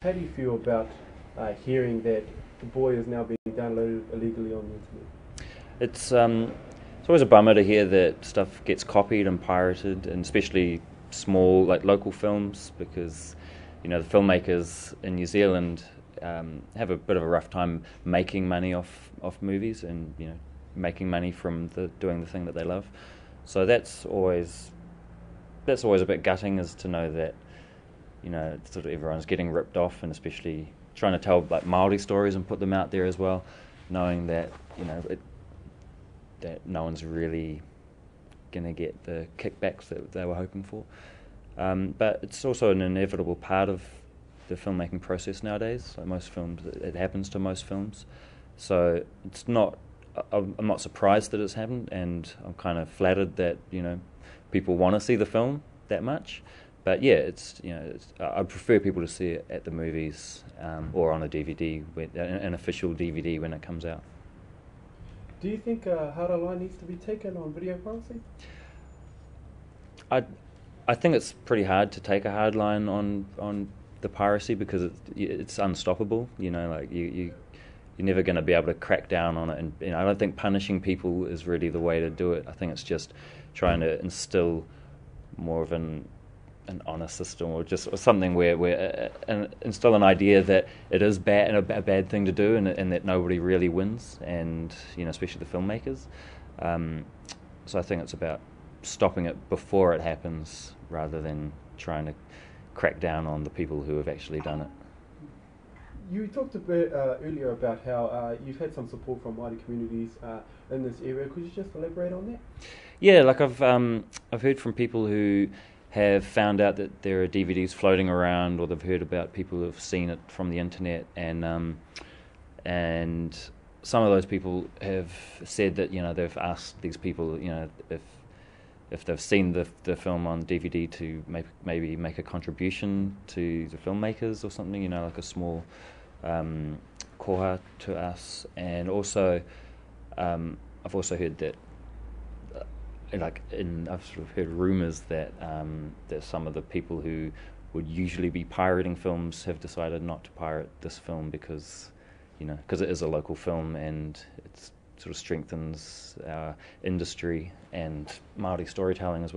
How do you feel about hearing that The Boy is now being downloaded illegally on the internet? It's always a bummer to hear that stuff gets copied and pirated, and especially small like local films, because the filmmakers in New Zealand have a bit of a rough time making money off movies, and making money from doing the thing that they love. So that's always a bit gutting, is to know that sort of everyone's getting ripped off, and especially trying to tell like Māori stories and put them out there as well, knowing that that no one's really going to get the kickbacks that they were hoping for. But it's also an inevitable part of the filmmaking process nowadays. Like most films, it happens to most films. So it's not. I'm not surprised that it's happened, and I'm kind of flattered that people want to see the film that much. But yeah, I prefer people to see it at the movies, or on a DVD, an official DVD when it comes out. Do you think a harder line needs to be taken on video piracy? I think it's pretty hard to take a hard line on the piracy, because it's unstoppable. You're never going to be able to crack down on it, and I don't think punishing people is really the way to do it. I think it's just trying to instill more of an honor system, or something where instill an idea that it is bad and a bad thing to do, and that nobody really wins, and especially the filmmakers. So I think it's about stopping it before it happens, rather than trying to crack down on the people who have actually done it. You talked a bit earlier about how you've had some support from Māori communities in this area. Could you just elaborate on that? Yeah, like I've heard from people who have found out that there are DVDs floating around, or they've heard about people who have seen it from the internet, and some of those people have said that they've asked these people if they've seen the film on DVD to maybe make a contribution to the filmmakers or something, like a small koha to us. And also I've also heard that I've sort of heard rumours that some of the people who would usually be pirating films have decided not to pirate this film, because it is a local film, and it sort of strengthens our industry and Māori storytelling as well.